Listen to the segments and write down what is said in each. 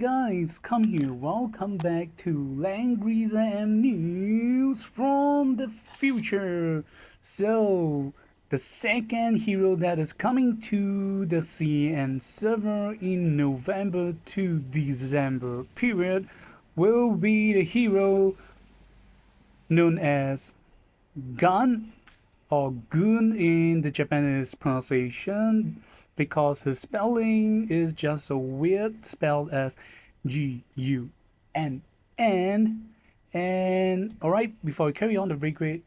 guys, come here. Welcome back to Langrisser and News from the future. So, the second hero that is coming to the CN server in November to December period will be the hero known as Gun or Gun in the Japanese pronunciation, because his spelling is just so weird, spelled as Gun. And alright, before we carry on, the very great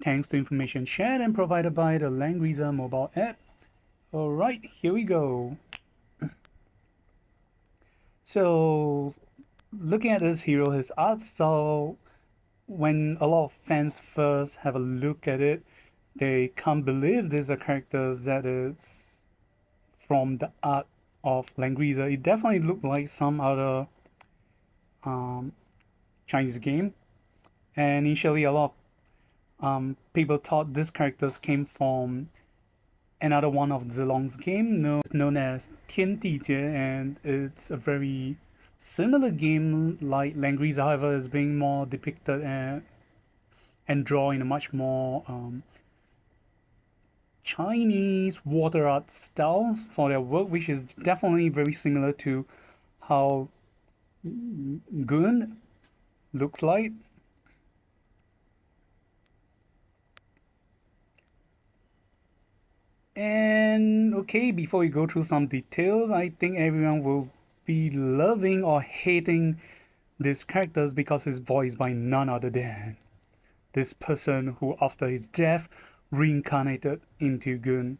thanks to information shared and provided by the Langrisser mobile app. Alright, here we go. So, looking at this hero, his art style, when a lot of fans first have a look at it, they can't believe these are characters that is from the art of Langrisser. It definitely looked like some other Chinese game. And initially, a lot of people thought these characters came from another one of Zilong's game known as 天地劫, and it's a very similar game like Langrisser, however, is being more depicted and drawn in a much more Chinese water art styles for their work, which is definitely very similar to how Gun looks like. And okay, before we go through some details, I think everyone will be loving or hating these characters because he's voiced by none other than this person who, after his death, reincarnated into Gun.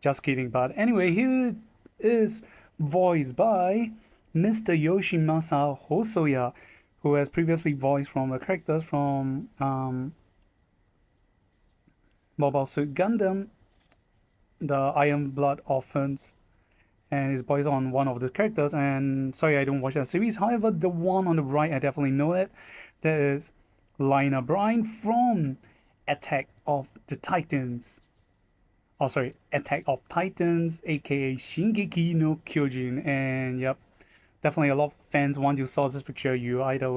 Just kidding, but anyway, he is voiced by Mr. Yoshimasa Hosoya, who has previously voiced from the characters from Mobile Suit Gundam, the Iron Blood Orphans, and is voiced on one of the characters. And sorry, I don't watch that series. However, the one on the right, I definitely know it. That is Reiner Braun from Attack of the Titans. Oh, sorry, Attack of Titans, aka Shingeki no Kyojin. And yep, definitely a lot of fans, once you saw this picture, you either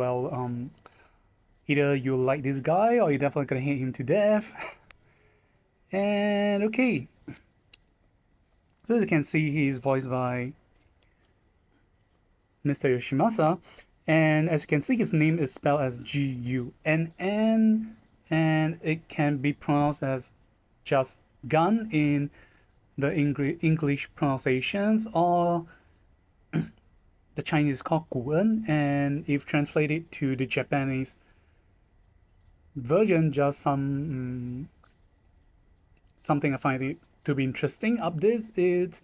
either you like this guy or you're definitely gonna hate him to death. And okay, so as you can see, he is voiced by Mr. Yoshimasa, and as you can see, his name is spelled as Gunn, and it can be pronounced as just Gun in the English pronunciations, or the Chinese is called Guen, and if translated to the Japanese version, just something I find it to be interesting up this is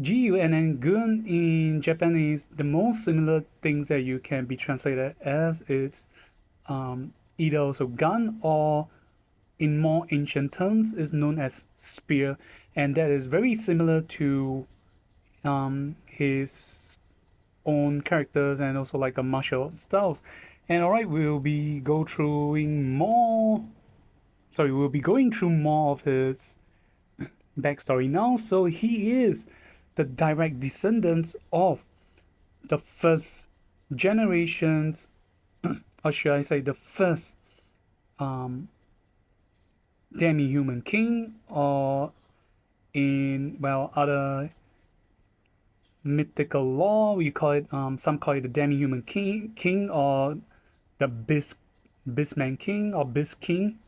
Gun and Gun in Japanese. The most similar things that you can be translated as is either also gun, or in more ancient terms is known as spear, and that is very similar to his own characters and also like a martial styles. And alright, we'll be going through more of his backstory now. So he is the direct descendant of the first generations, or should I say the first demi-human king, or in other mythical law we call it, some call it the demi-human king, or the Beastman king or Beast king.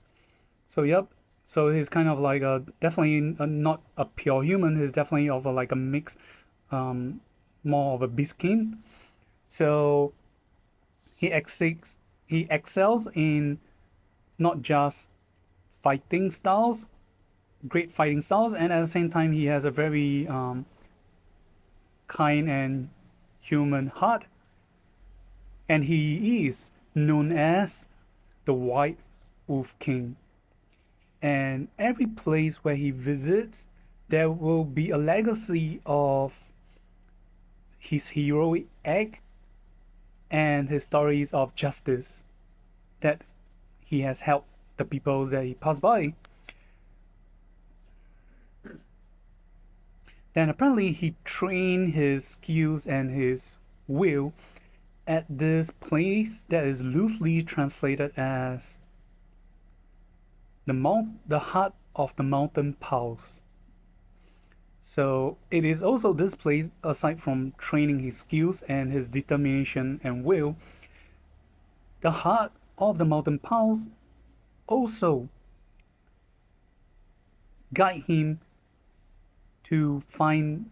So yep, so he's kind of like definitely not a pure human. He's definitely of like a mix, more of a beast king. So he excels in not just fighting styles, great fighting styles, and at the same time he has a very kind and human heart, and he is known as the White Wolf King. And every place where he visits, there will be a legacy of his heroic act and his stories of justice that he has helped the people that he passed by. Then apparently he trained his skills and his will at this place that is loosely translated as the heart of the mountain pulse. So it is also this place, aside from training his skills and his determination and will, the heart of the mountain pulse also guide him to find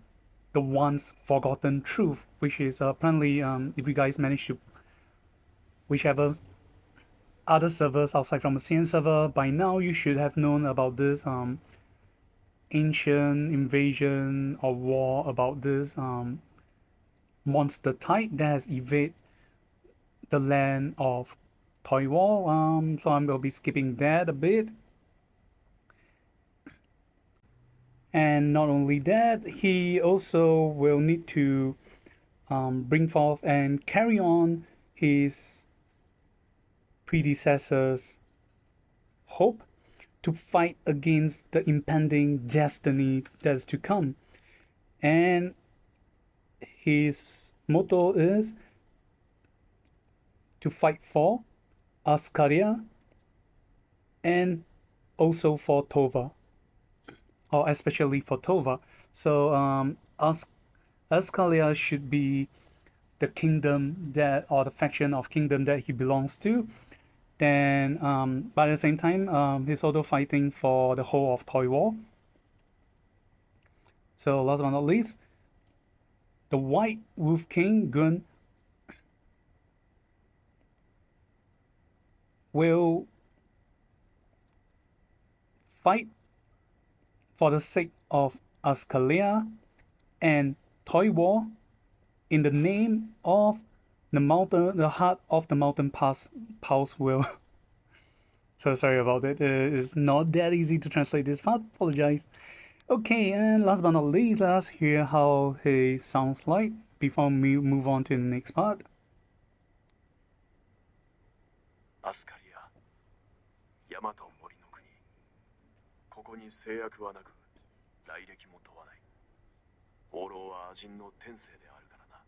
the once forgotten truth, which is apparently, if you guys manage to, whichever other servers outside from the CN server, by now you should have known about this ancient invasion or war about this monster type that has evaded the land of Toiwar. So I will be skipping that a bit. And not only that, he also will need to bring forth and carry on his predecessor's hope to fight against the impending destiny that's to come. And his motto is to fight for Askaria and also for Tova, or especially for Tova. So Askalia should be the kingdom that, or the faction of kingdom that he belongs to. Then, but at the same time, he's also fighting for the whole of Toiwar. So last but not least, the White Wolf King Gun will fight for the sake of Askalia and Toiwar in the name of the heart of the mountain pulse will. So sorry about it. It's not that easy to translate this part. Apologize. Okay, and last but not least, let us hear how he sounds like before we move on to the next part. アスカリア、大和森の国。ここに制約はなく、来歴も問わない。放浪は亜人の天性であるからな。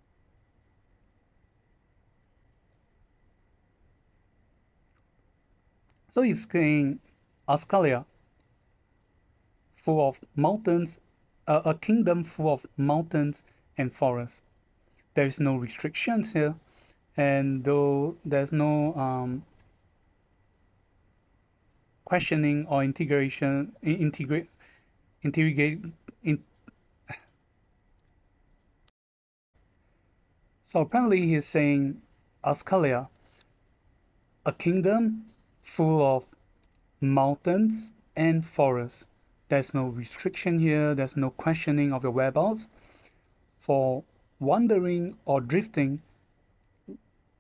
So he's saying Askalia, full of mountains, a kingdom full of mountains and forests. There is no restrictions here, and though there's no questioning or So apparently he's saying Askalia, a kingdom full of mountains and forests. There's no restriction here, there's no questioning of your whereabouts. For wandering or drifting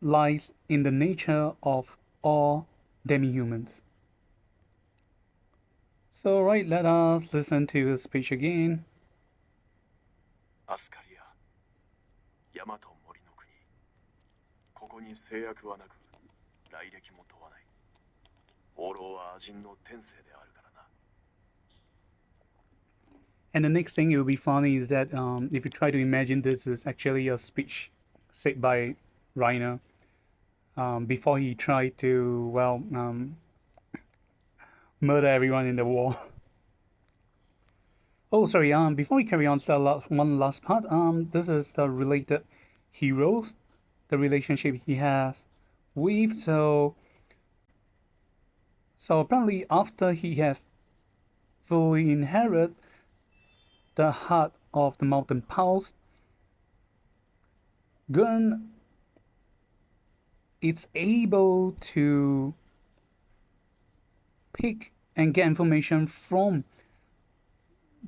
lies in the nature of all demi-humans. So right, let us listen to his speech again. アスカリア、大和森の国。ここに制約はなく、来歴も問わない。放浪は亜人の天性であるからな。And the next thing it will be funny is that if you try to imagine this is actually a speech said by Reiner before he tried to, well, murder everyone in the war. Oh, sorry. Before we carry on to the one last part, this is the related heroes, the relationship he has with. So apparently, after he have fully inherited the heart of the mountain pulse, Gun is able to pick and get information from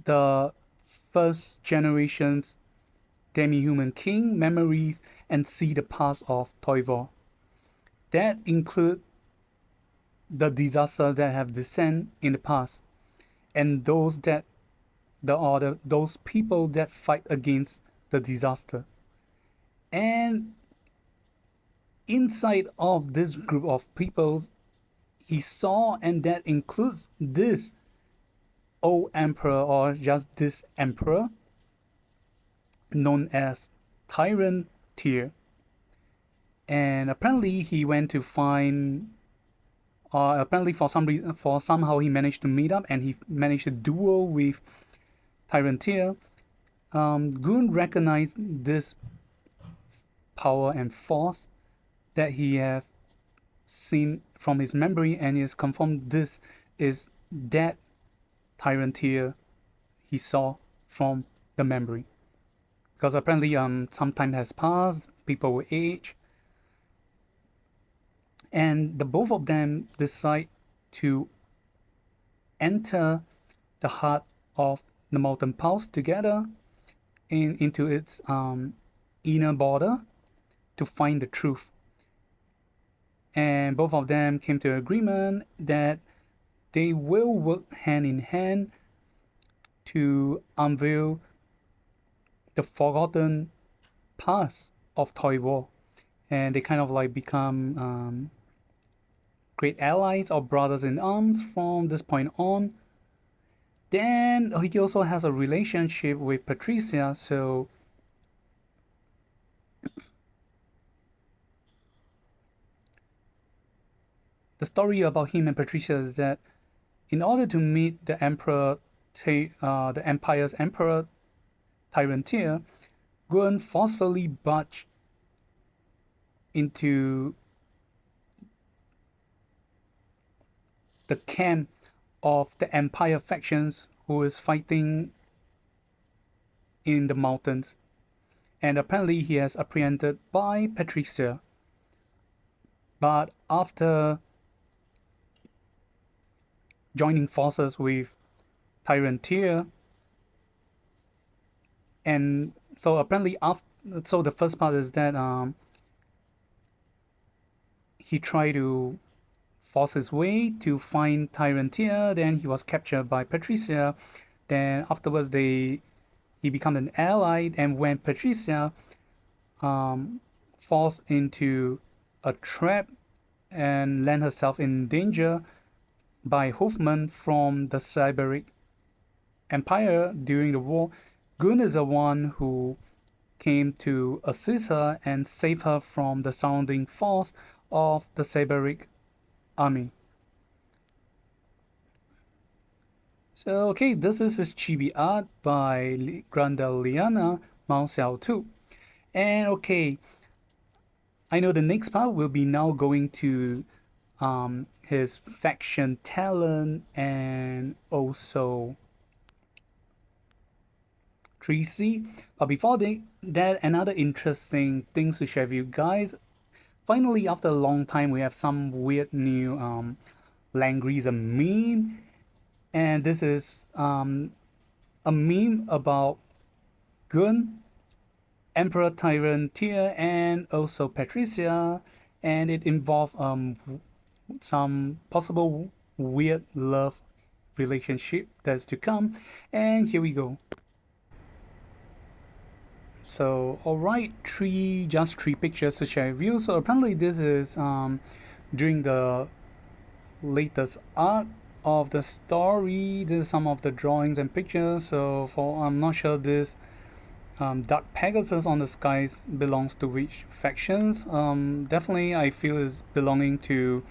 the first generation's demi-human king memories and see the past of Toivo. That include the disasters that have descended in the past and those people that fight against the disaster. And inside of this group of people, he saw, and that includes this old emperor or just this emperor, known as Tyrant Tier. And apparently he went to find apparently for somehow he managed to meet up and he managed to duel with Tyrantia. Goon recognized this power and force that he have seen from his memory and is confirmed this is that Tyrantia he saw from the memory. Because apparently some time has passed, people will age, and the both of them decide to enter the heart of the Molten Pulse together into its inner border to find the truth. And both of them came to an agreement that they will work hand in hand to unveil the forgotten past of Toy War. And they kind of like become great allies or brothers in arms from this point on. Then he also has a relationship with Patricia, so the story about him and Patricia is that in order to meet the the Empire's Emperor Tyrantia, Gwen forcefully barged into the camp of the Empire factions who is fighting in the mountains. And apparently he has apprehended by Patricia. But after joining forces with Tyrantia, and so apparently so the first part is that he tried to force his way to find Tyrantia, then he was captured by Patricia, then afterwards he became an ally, and when Patricia falls into a trap and land herself in danger by Hoffman from the Cyberic Empire during the war, Gun is the one who came to assist her and save her from the surrounding force of the Cyberic army. So, okay, this is his chibi art by Grandeliana Mao Xiao 2. And okay, I know the next part will be now going to his faction talent and also 3C. But before that, another interesting things to share with you guys. Finally, after a long time, we have some weird new Langrisser meme. And this is a meme about Gun, Emperor Tyrantia, and also Patricia. And it involves some possible weird love relationship that's to come. And here we go. So, alright, just three pictures to share with you. So apparently this is during the latest art of the story. This is some of the drawings and pictures. So I'm not sure this Dark Pegasus on the skies belongs to which factions. Definitely I feel is belonging to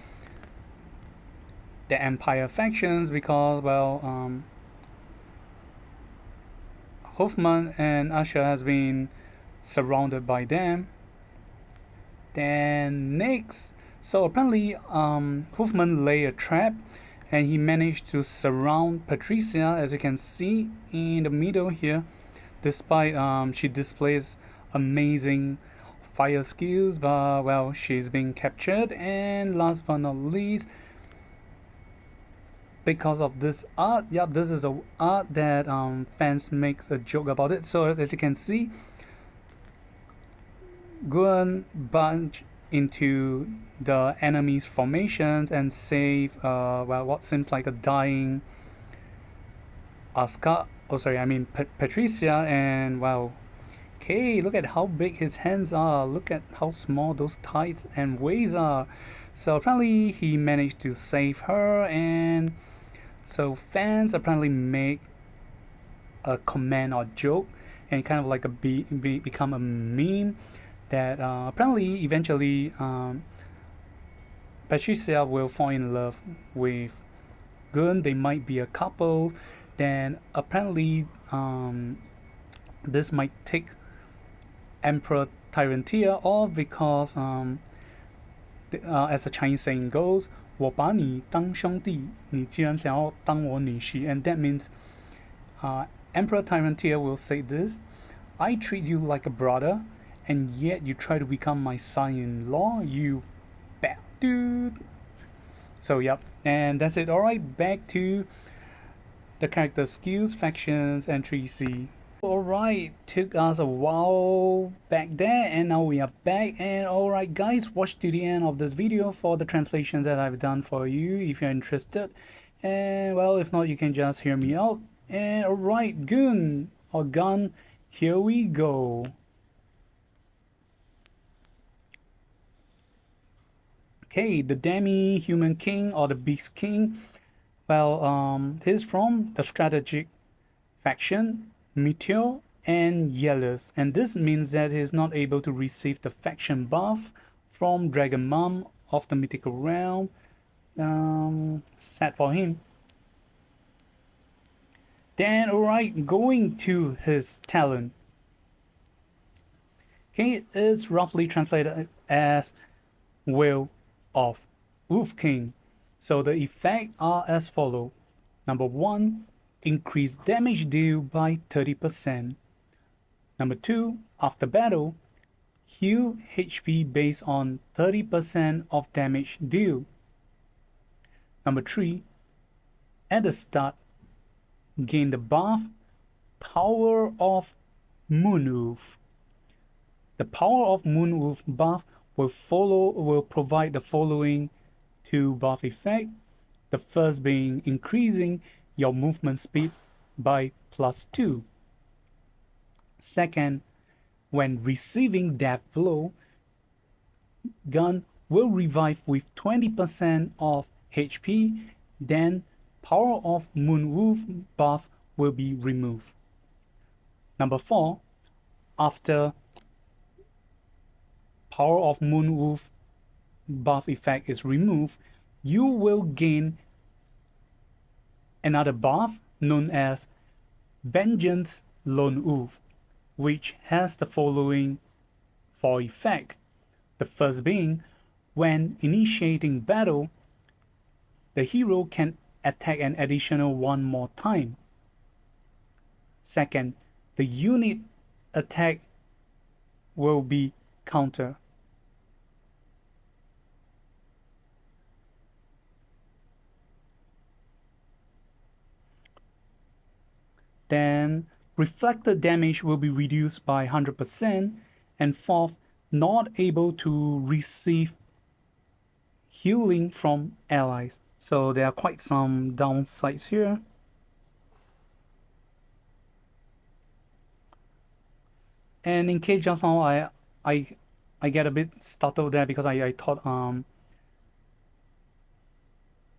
the Empire factions because, well, Hoffman and Asha has been surrounded by them. Then next, so apparently Hoffman lay a trap and he managed to surround Patricia, as you can see in the middle here, despite she displays amazing fire skills, but well, she's being captured. And last but not least, because of this art, this is a art that fans make a joke about it. So as you can see, Guan bunched into the enemy's formations and save well, what seems like a dying Patricia. And wow, okay, look at how big his hands are, look at how small those tights and waists are. So apparently he managed to save her, and so fans apparently make a comment or joke and kind of like become a meme that apparently eventually Patricia will fall in love with Gun. They might be a couple. Then apparently this might take Emperor Tyrantia off because as a Chinese saying goes, 我把你当兄弟，你既然想要当我女婿, and that means Emperor Tyrantia will say this: I treat you like a brother, and yet you try to become my son-in-law, you bad dude. So yep, and that's it. Alright, back to the character skills, factions, entry C. Alright, took us a while back there, and now we are back. And alright guys, watch to the end of this video for the translations that I've done for you if you're interested. And well, if not, you can just hear me out. And alright, Gun or Gun, here we go. Okay, the demi-human king or the beast king. Well, he's from the strategic faction, Meteor and Yellers, and this means that he's not able to receive the faction buff from Dragon Mom of the mythical realm. Sad for him. Then alright, going to his talent. Okay, it's roughly translated as Will of Wolf King. So the effects are as follow. Number 1, increase damage dealt by 30%. Number 2, after battle, heal HP based on 30% of damage dealt. Number 3, at the start, gain the buff Power of Moonwolf. The Power of Moonwolf buff will provide the following 2 buff effects. The first being increasing your movement speed by +2. Second, when receiving death blow, Gun will revive with 20% of HP, then Power of Moonwolf buff will be removed. Number 4, after Power of Moonwolf buff effect is removed, you will gain another buff known as Vengeance Lone Wolf, which has the following 4 effects. The first being, when initiating battle, the hero can attack an additional 1 more time. Second, the unit attack will be counter. Then reflected damage will be reduced by 100%, and fourth, not able to receive healing from allies. So there are quite some downsides here. And in case just now I get a bit startled there because I thought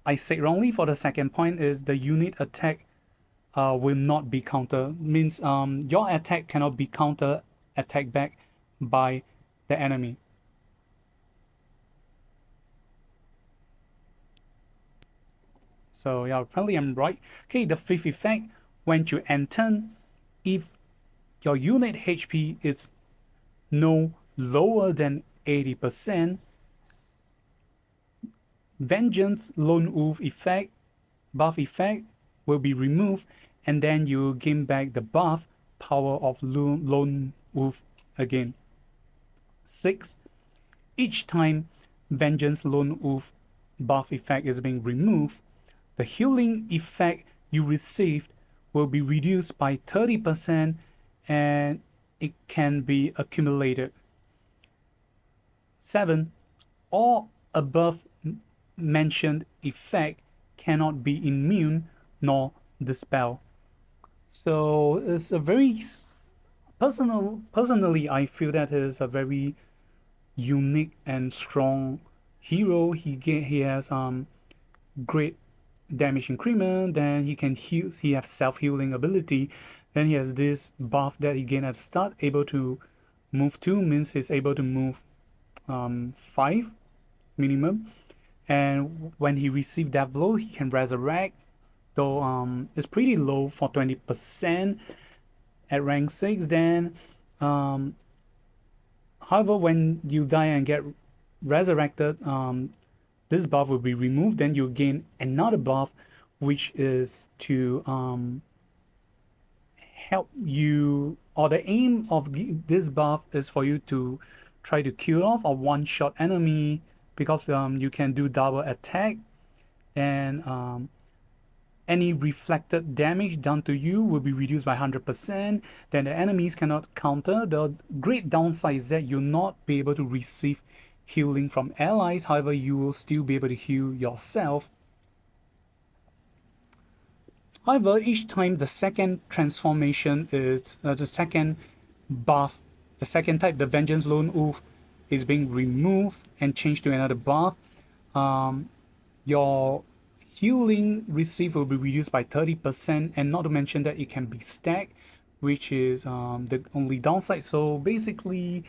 I said wrongly for the second point is the unit attack will not be counter. Means your attack cannot be counter attack back by the enemy. So yeah, apparently I'm right. Okay, the fifth effect, when you enter, if your unit HP is no lower than 80%, Vengeance Lone Wolf effect, buff effect will be removed, and then you gain back the buff Power of Lone Wolf again. 6. Each time Vengeance Lone Wolf buff effect is being removed, the healing effect you received will be reduced by 30%, and it can be accumulated. 7. All above mentioned effect cannot be immune nor dispel. So it's a very personally I feel that it is a very unique and strong hero. He has great damage increment, then he can heal, he has self-healing ability, Then he has this buff that he gained at the start, able to move 2, means he's able to move 5 minimum. And when he received that blow, he can resurrect, though it's pretty low for 20% at rank 6. Then however, when you die and get resurrected, this buff will be removed. Then you gain another buff, which is to help you, or the aim of this buff is for you to try to kill off a one-shot enemy, because you can do double attack, and any reflected damage done to you will be reduced by 100%. Then the enemies cannot counter. The great downside is that you'll not be able to receive healing from allies. However, you will still be able to heal yourself. However, each time the second transformation is the second buff, the second type, the Vengeance Lone Wolf, is being removed and changed to another buff, your healing received will be reduced by 30%, and not to mention that it can be stacked, which is the only downside. So basically,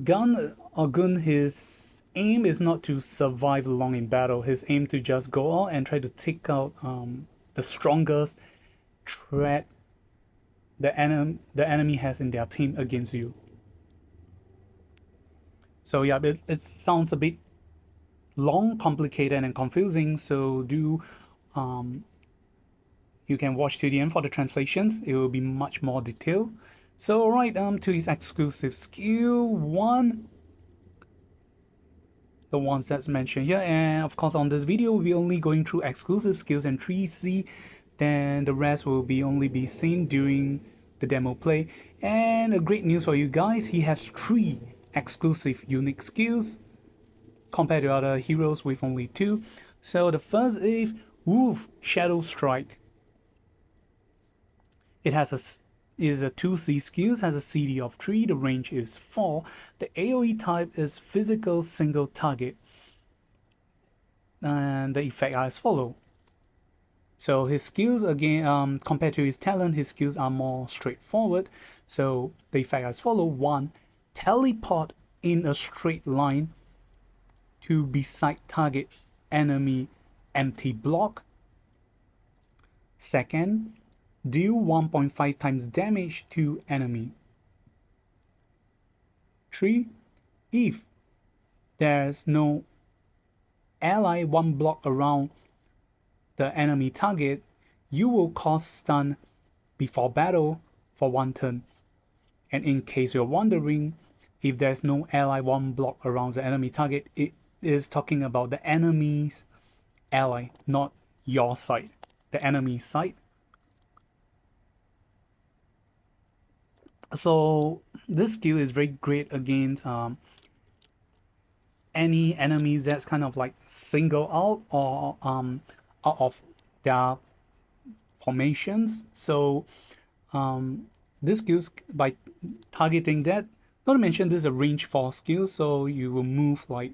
Gun, his aim is not to survive long in battle. His aim to just go out and try to take out the strongest threat the enemy has in their team against you. So yeah, it sounds a bit long, complicated, and confusing. So you can watch to the end for the translations. It will be much more detailed. So alright, to his exclusive skill 1, the ones that's mentioned here, and of course on this video we'll be only going through exclusive skills and 3C, then the rest will only be seen during the demo play. And a great news for you guys, he has 3 exclusive unique skills compared to other heroes with only 2. So the first is Wolf Shadow Strike. It has a 2C skills, has a CD of 3, the range is 4. The AoE type is physical single target, and the effect are as follow. So his skills, again, compared to his talent, his skills are more straightforward. So the effect as follow: 1, teleport in a straight line to beside target enemy empty block. Second, deal 1.5 times damage to enemy. 3, if there's no ally 1 block around the enemy target, you will cause stun before battle for 1 turn. And in case you're wondering, if there's no ally 1 block around the enemy target, it is talking about the enemy's ally, not your side, the enemy's side. So this skill is very great against any enemies that's kind of like single out or out of their formations. So this skills, by targeting that, not to mention this is a range 4 skill, so you will move like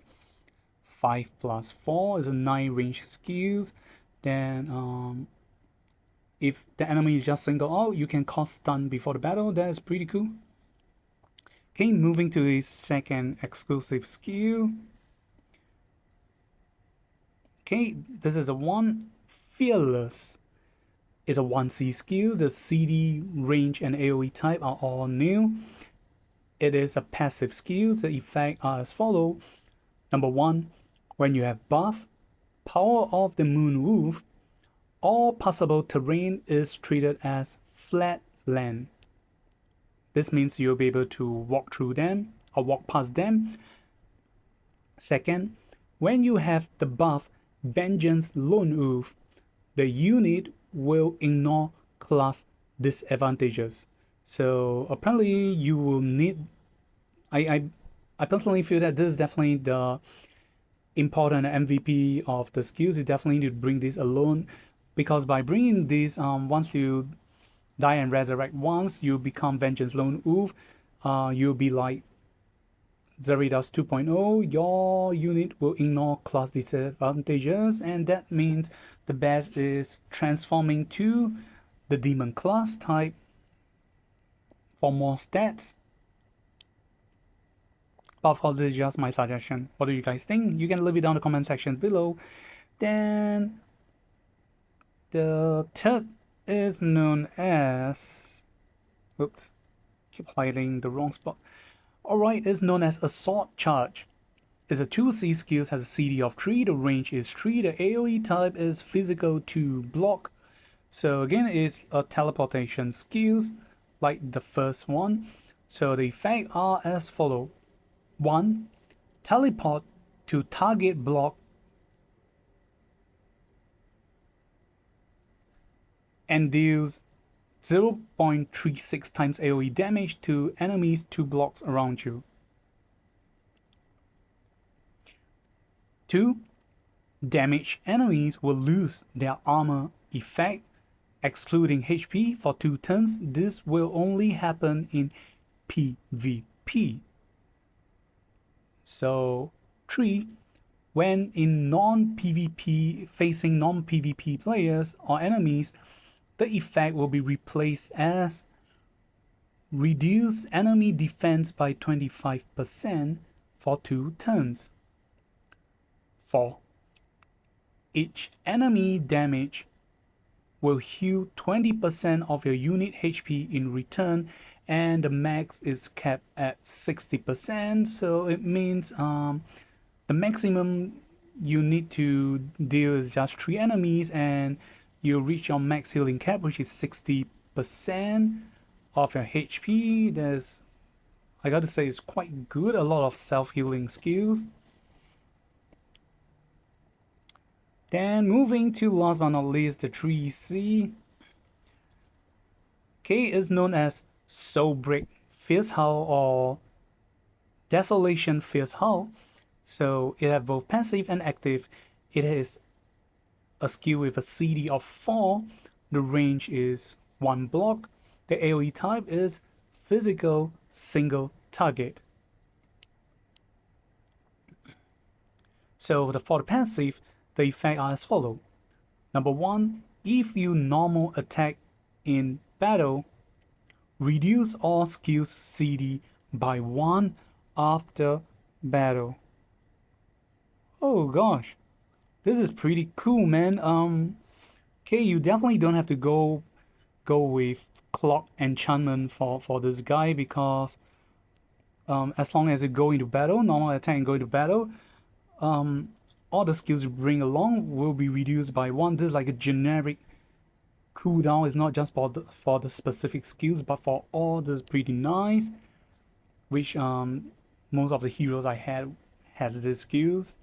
5 plus 4 is a 9 range skills. Then if the enemy is just single out, you can cause stun before the battle. That is pretty cool. Okay, moving to his second exclusive skill. Okay, this is the one, Fearless. It's a 1C skill. The CD, range, and AoE type are all new. It is a passive skill. The effects are as follow. Number 1, when you have buff, Power of the Moon Wolf, all possible terrain is treated as flat land. This means you'll be able to walk through them or walk past them. Second, when you have the buff Vengeance Lone Wolf, the unit will ignore class disadvantages. So apparently you will need, I personally feel that this is definitely the important MVP of the skills. You definitely need to bring this alone, because by bringing this, once you die and resurrect once, you become Vengeance Lone Wolf. You'll be like Zaridas 2.0. Your unit will ignore class disadvantages, and that means the best is transforming to the demon class type for more stats. But of course, this is just my suggestion. What do you guys think? You can leave it down in the comment section below. Then the third is known as, oops, keep highlighting the wrong spot. Alright, is known as Assault Charge. It's a 2C skill, has a CD of 3, the range is 3, the AoE type is physical to block. So again, it's a teleportation skills like the first one. So the effects are as follow. 1. Teleport to target block and deals 0.36 times AoE damage to enemies 2 blocks around you. 2. Damaged enemies will lose their armor effect, excluding HP for 2 turns. This will only happen in PvP. So 3. When in non-PvP, facing non-PvP players or enemies, the effect will be replaced as reduce enemy defense by 25% for 2 turns. 4. Each enemy damage will heal 20% of your unit HP in return, and the max is capped at 60%, so it means the maximum you need to deal is just 3 enemies and you reach your max healing cap, which is 60% of your HP. There's, I gotta say, it's quite good. A lot of self-healing skills. Then moving to last but not least, the 3C. K is known as Soulbreak Fierce Howl or Desolation Fierce Howl. So it has both passive and active. It is a skill with a CD of 4. The range is 1 block. The AoE type is physical single target. So for the passive, the effects are as follows. Number 1, if you normal attack in battle, reduce all skills CD by 1 after battle. Oh gosh, this is pretty cool, man. Okay, you definitely don't have to go with clock enchantment for this guy, because as long as you go into battle, normal attack and go into battle, all the skills you bring along will be reduced by 1. This is like a generic cooldown. It's not just for the specific skills, but for all. This is pretty nice, which most of the heroes I had has these skills.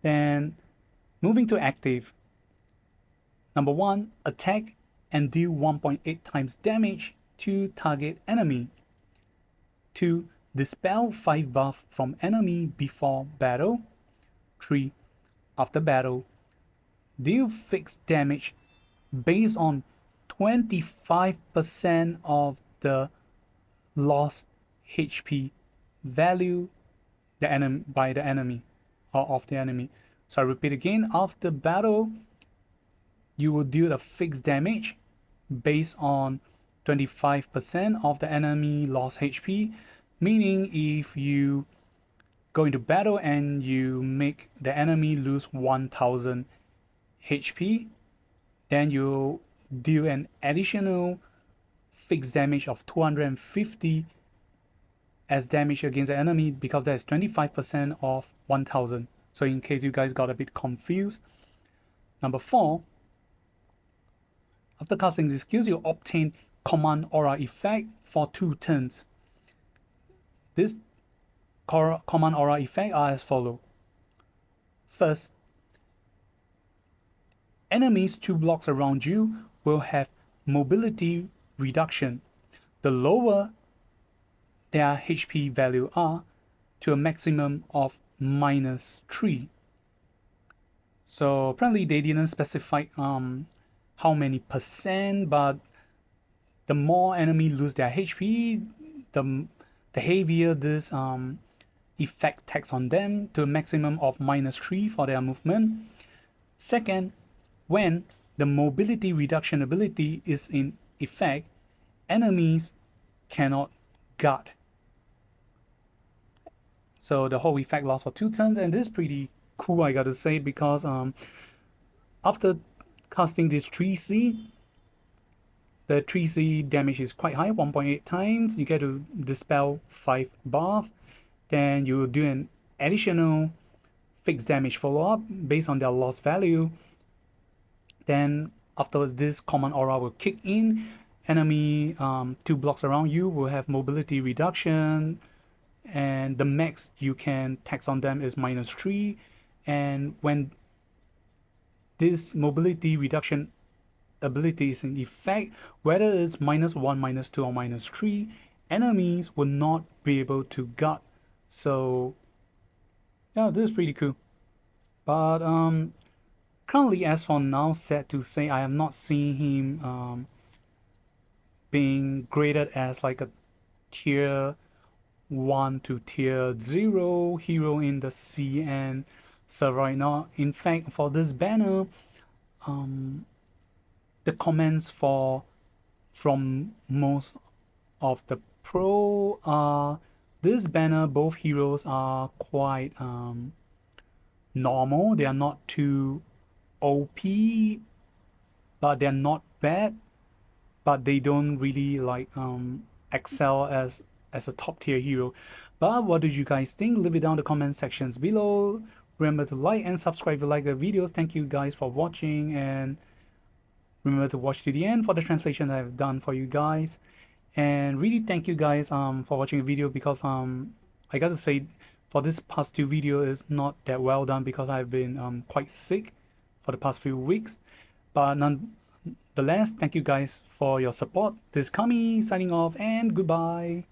Then moving to active. Number 1, attack and deal 1.8 times damage to target enemy. 2, dispel 5 buff from enemy before battle. 3, after battle, deal fixed damage based on 25% of the lost HP value by the enemy or of the enemy. So I repeat again, after battle, you will deal a fixed damage based on 25% of the enemy lost HP, meaning if you go into battle and you make the enemy lose 1000 HP, then you deal an additional fixed damage of 250 as damage against the enemy, because that is 25% of 1000. So in case you guys got a bit confused. Number 4, after casting these skills, you obtain command aura effect for 2 turns. This command aura effect are as follows. First, enemies 2 blocks around you will have mobility reduction. The lower their HP value are, to a maximum of -3. So apparently they didn't specify how many percent, but the more enemy lose their HP, the heavier this effect takes on them, to a maximum of -3 for their movement. Second, when the mobility reduction ability is in effect, enemies cannot guard. So the whole effect lasts for 2 turns, and this is pretty cool, I gotta say, because after casting this 3C, the 3C damage is quite high, 1.8 times. You get to dispel 5 buff. Then you will do an additional fixed damage follow-up based on their loss value. Then afterwards, this common aura will kick in. Enemy 2 blocks around you will have mobility reduction, and the max you can tax on them is -3. And when this mobility reduction ability is in effect, whether it's -1, -2, or -3, enemies will not be able to guard. So yeah, this is pretty cool. But currently, as for now, sad to say, I have not seen him being graded as like a tier 1 to tier 0 hero in the CN server right now. In fact, for this banner, the comments from most of the pro are this banner, both heroes are quite normal. They are not too OP, but they're not bad, but they don't really like excel as a top tier hero. But what did you guys think? Leave it down in the comment sections below. Remember to like and subscribe if you like the videos. Thank you guys for watching, and remember to watch to the end for the translation that I've done for you guys. And really thank you guys for watching the video, because I gotta say, for this past 2 video is not that well done because I've been quite sick for the past few weeks. But nonetheless, thank you guys for your support. This is Kami signing off, and goodbye.